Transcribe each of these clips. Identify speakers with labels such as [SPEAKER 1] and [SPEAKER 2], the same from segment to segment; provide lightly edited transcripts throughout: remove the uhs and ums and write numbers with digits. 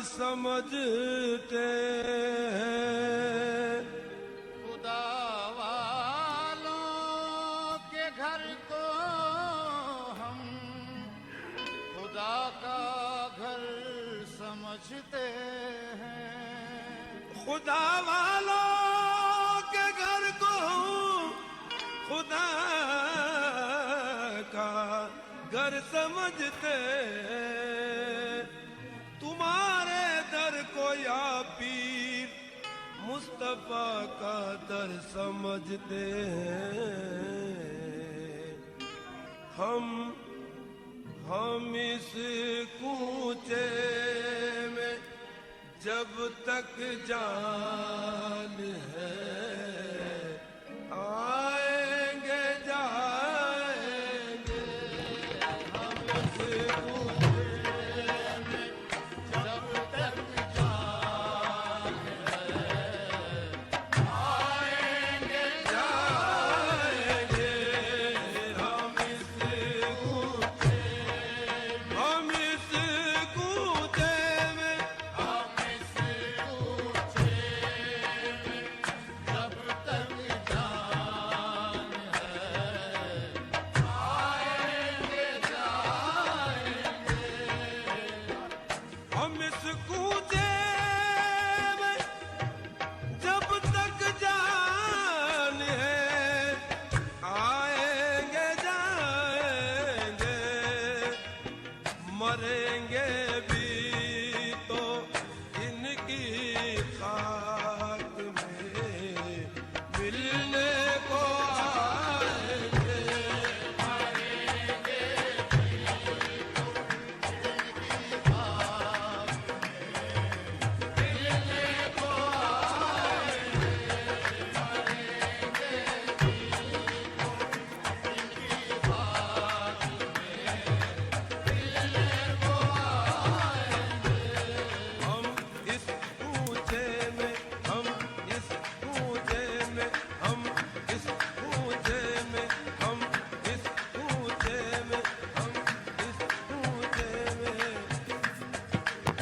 [SPEAKER 1] समझते हैं।
[SPEAKER 2] खुदा वालों के घर को हम खुदा का घर समझते हैं।
[SPEAKER 1] खुदा वालों के घर को हम खुदा का घर समझते हैं। तुम्हारे दर को या पीर मुस्तफा का दर समझते हैं। हम इस कूचे में जब तक जान है आएंगे जाएंगे। हम इस कूचे में
[SPEAKER 2] जब तक जान है आएंगे
[SPEAKER 1] जाएंगे। हम इस कूचे में
[SPEAKER 2] हम इस कूचे में जब तक जान है आएंगे जाएंगे।
[SPEAKER 1] हम इस कूचे में जब तक जान है आएंगे जाएंगे। मरेंगे भी तो इनकी खाक में मिलने को आएंगे। हम इस कूचे में हम इस कूचे में हम इस कूचे में हम इस कूचे में हम इस कूचे में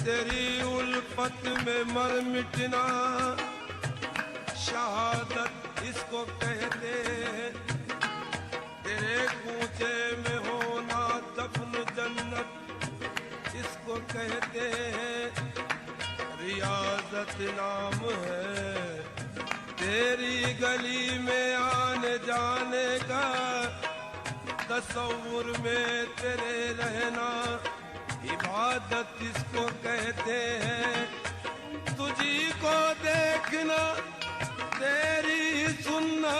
[SPEAKER 1] तेरी उल्फत में मर मिटना शहादत इसको कहते हैं। तेरे कूचे में होना दफन जन्नत इसको कहते हैं। रियाजत नाम है तेरी गली में आने जाने का। तसव्वुर में तेरे रहना इबादत इसको कहते हैं। तुझी को देखना तेरी सुनना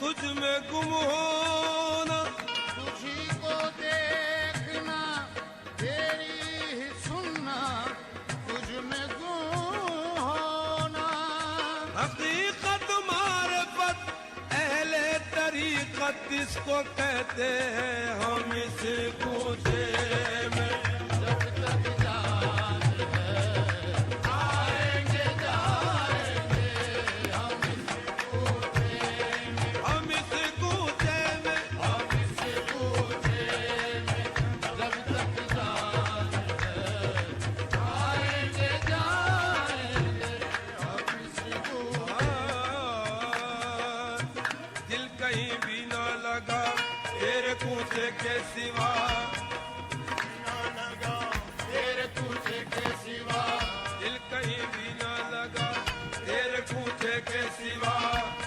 [SPEAKER 1] तुझ में गुम होना।
[SPEAKER 2] तुझी को देखना तेरी ही सुनना तुझ में गुम होना।
[SPEAKER 1] हकीकत मारिफत अहले तरीकत इसको कहते हैं। हम इस कूचे में
[SPEAKER 2] जब तक जान है आएंगे जाएंगे। हम इस कूचे में
[SPEAKER 1] हम इस कूचे में
[SPEAKER 2] हम इस कूचे में जब तक जान है आएंगे जाएंगे। हम इस कूचे
[SPEAKER 1] दिल कहीं भी ना लगा तेरे कूचे के सिवा।
[SPEAKER 2] तेरे कूचे के सिवा
[SPEAKER 1] दिल कहीं भी ना लगा तेरे कूचे के सिवा।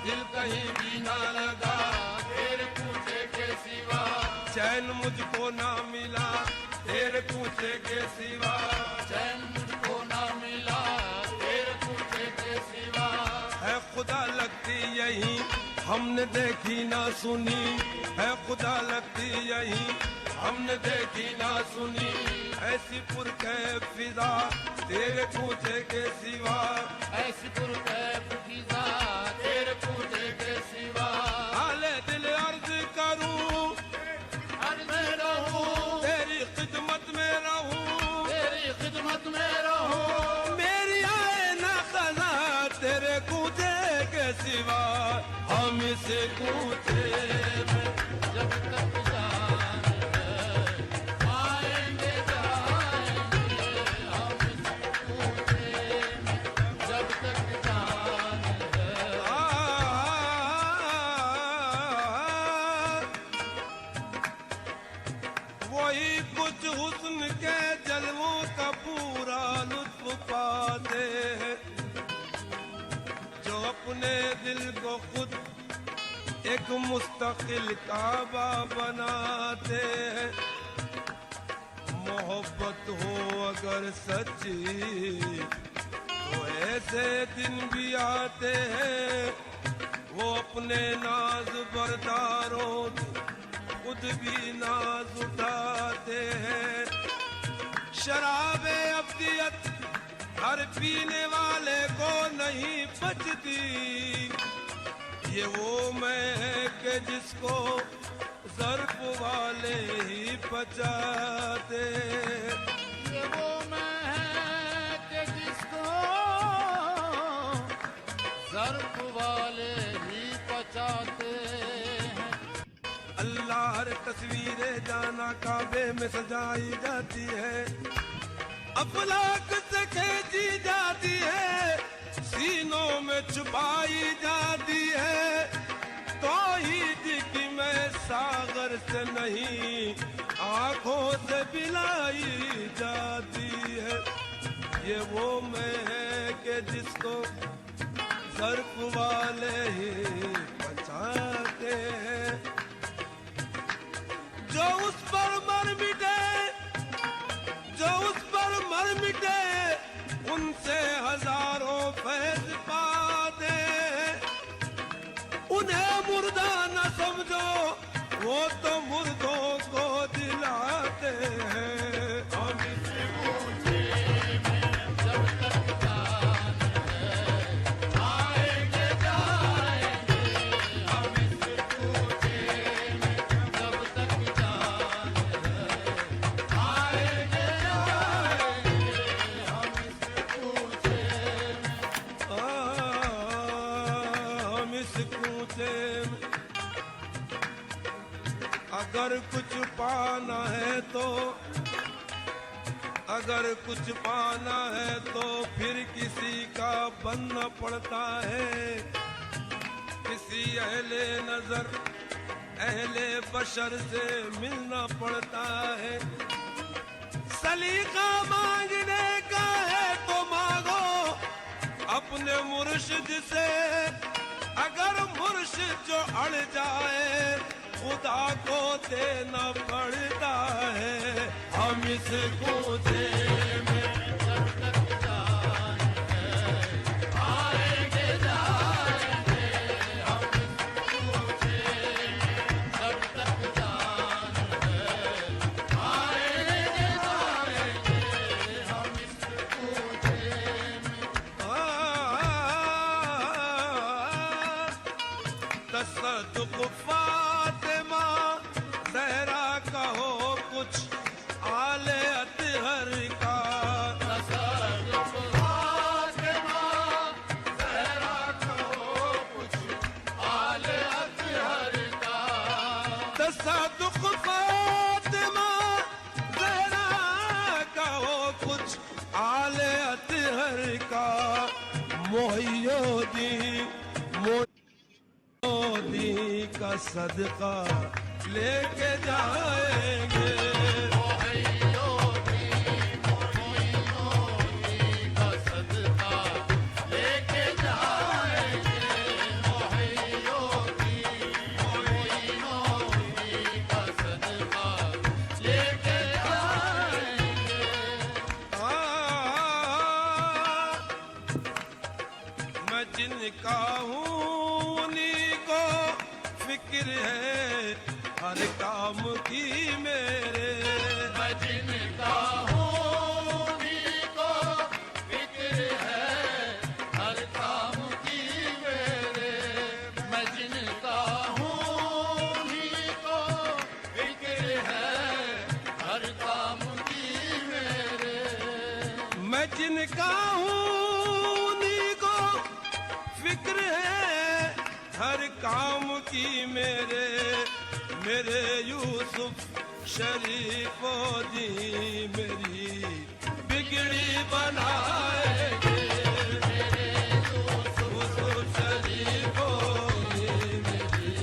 [SPEAKER 1] दिल कहीं भी ना लगा
[SPEAKER 2] तेरे कूचे के सिवा।
[SPEAKER 1] चैन मुझको ना मिला तेरे कूचे के सिवा।
[SPEAKER 2] चैन मुझको ना मिला तेरे कूचे के सिवा।
[SPEAKER 1] है खुदा लगती यही हमने देखी ना सुनी। है खुदा लगती यही हमने देखी ना सुनी। ऐसी पुरकैफ फिजा तेरे कूचे के सिवा।
[SPEAKER 2] ऐसी पुरकैफ फिजा तेरे कूचे के सिवा।
[SPEAKER 1] हाले दिल अर्ज करूं
[SPEAKER 2] हर में रहूं
[SPEAKER 1] तेरी खिदमत में रहूं।
[SPEAKER 2] तेरी खिदमत में रहूं।
[SPEAKER 1] मेरी आए ना खला तेरे कूचे के सिवा। हम इस कूचे में
[SPEAKER 2] जब तक जान है आएंगे जाएंगे। हम इस
[SPEAKER 1] एक मुस्तकिल काबा बनाते हैं। मोहब्बत हो अगर सच्ची तो ऐसे दिन भी आते हैं। वो अपने नाज बरदारों खुद भी नाज उठाते हैं। शराबे अब्दियत हर पीने वाले को नहीं बचती। ये वो मैं है कि जिसको ज़र्फ वाले ही बचाते।
[SPEAKER 2] ये वो मैं है कि जिसको ज़र्फ वाले ही बचाते हैं।
[SPEAKER 1] अल्लाह हर तस्वीरें जाना काबे में सजाई जाती है। अफलाक से खींची जाती है, सीनों में छुपाई जाती है। तौहीद की मैं सागर से नहीं आंखों से पिलाई जाती है। ये वो मैं है कि जिसको ज़र्फ वाले ही बचाते हैं। जो उस पर मर मिटे, जो उस पर मर मिटे, उनसे हजारों फैज पाते। उन्हें मुर्दा न समझो, वो तो मुर्दों को दिलाते हैं। हम इससे
[SPEAKER 2] पूछे में जब तक जान है, आएंगे जाएंगे। हम इससे पूछे में जब तक जान है, आएंगे जाएंगे। हम इससे पूछे
[SPEAKER 1] हम इस कूचे में अगर कुछ पाना है तो, अगर कुछ पाना है तो फिर किसी का बनना पड़ता है। किसी अहले नजर अहले बशर से मिलना पड़ता है। सलीका मांगने का है तो मांगो अपने मुर्शिद से। अगर मुर्शिद जो अड़ जाए खुदा को देना पड़ता है। हम इस कूचे में
[SPEAKER 2] जब तक जान है, आएंगे जाएंगे। हम इससे पूछे में जब तक जान है, आएंगे जाएंगे। हम इससे पूछे
[SPEAKER 1] तसद्दुक़ फातिमा ज़हरा का हो कुछ आले अतहर का।
[SPEAKER 2] तसद्दुक़ फातिमा ज़हरा का हो कुछ आले अतहर का।
[SPEAKER 1] तसद्दुक़ फातिमा ज़हरा का हो कुछ आले अतहर का। मोहियोद्दीन मोदी का सदका लेके जाएंगे।
[SPEAKER 2] का सदका लेके जाएंगे। का सदका लेके जाएंगे।
[SPEAKER 1] मैं जिनका हूँ उन्हीं को फिक्र है हर काम की मेरे।
[SPEAKER 2] मैं जिनका हूँ उन्हीं को फिक्र है हर काम की मेरे। मैं जिनका हूँ उन्हीं को फिक्र है हर काम की मेरे।
[SPEAKER 1] मैं जिनका हूँ उन्हीं को फिक्र है हर काम की मेरे। मेरे यूसुफ शरीफो दी मेरी बिगड़ी बनाएंगे। मेरे यूसुफ शरीफो दी मेरी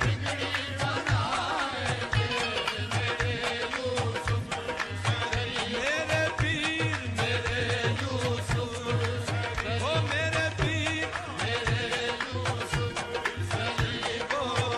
[SPEAKER 2] बिगड़ी बनाएंगे। मेरे यूसुफ
[SPEAKER 1] मेरे पीर मेरे यूसुफ ओ मेरे पीर
[SPEAKER 2] मेरे यूसुफ
[SPEAKER 1] ओ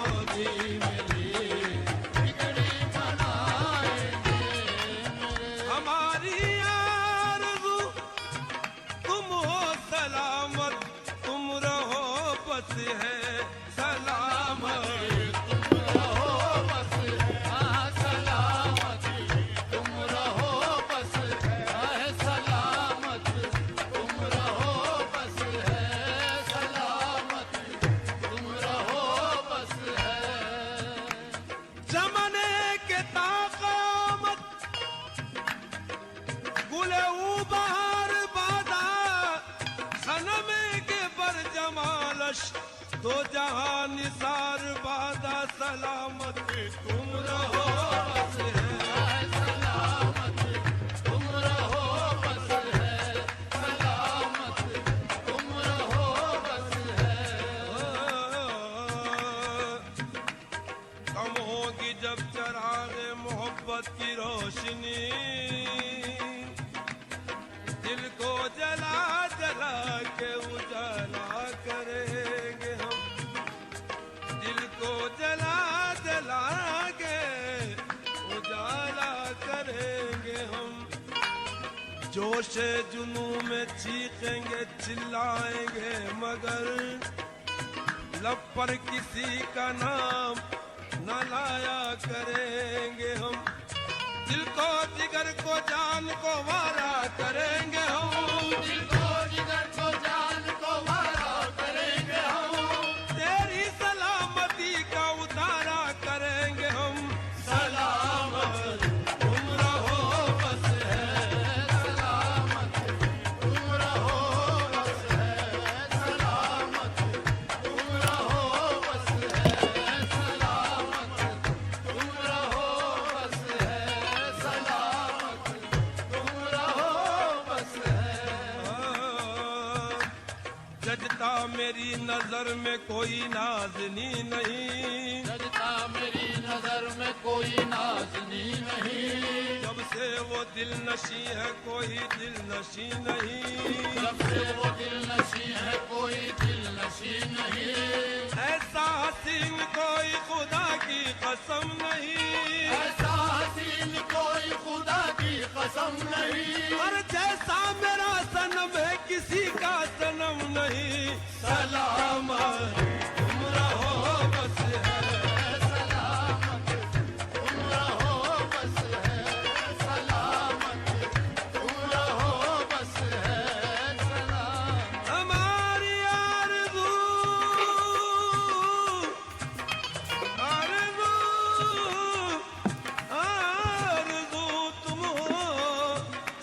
[SPEAKER 1] बख्श दो जहां निसार बादा सलामत तुम रहो बस है।
[SPEAKER 2] सलामत तुम रहो बस है, सलामत तुम रहो बस है।
[SPEAKER 1] कम होगी जब चरागे मोहब्बत की रोशनी, दिल को जला जला के उजाला करेंगे हम, दिल को जला जला के उजाला करेंगे हम। जोशे जुनू में चीखेंगे चिल्लाएंगे मगर लब पर किसी का नाम न लाया करेंगे हम। दिल को जिगर को जान को वारा करेंगे हम,
[SPEAKER 2] दिल को जिगर को जान को वारा करेंगे हम।
[SPEAKER 1] तेरी सलामती का उतारा करेंगे हम। सलामत तुम रहो बस है,
[SPEAKER 2] सलामत तुम रहो बस है, सलामत तुम रहो बस है, सलामत तुम रहो बस है, सलामत तुम रहो बस है।
[SPEAKER 1] जजता मेरी नजर में कोई नाज़नी नहीं,
[SPEAKER 2] सजता मेरी नजर में कोई नाज़नी नहीं,
[SPEAKER 1] जब से वो दिल नशी है कोई दिल नशी नहीं।
[SPEAKER 2] जब से वो दिल नशी है कोई दिल नशी नहीं।
[SPEAKER 1] ऐसा हसीन कोई खुदा की कसम नहीं,
[SPEAKER 2] ऐसा हसीन कोई खुदा की कसम नहीं।
[SPEAKER 1] और जैसा मेरा सनम है किसी का सनम नहीं। सलामत तुम रहो बस है,
[SPEAKER 2] सलामत तुम रहो बस है, सलामत तुम रहो बस है, सलामत
[SPEAKER 1] हमारी आरज़ू आरज़ू आरज़ू तुम हो,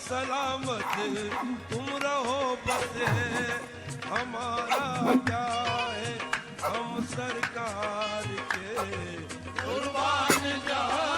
[SPEAKER 1] सलामत तुम रहो बस है। हमारा क्या है हम सरकार के
[SPEAKER 2] कुर्बान जहाँ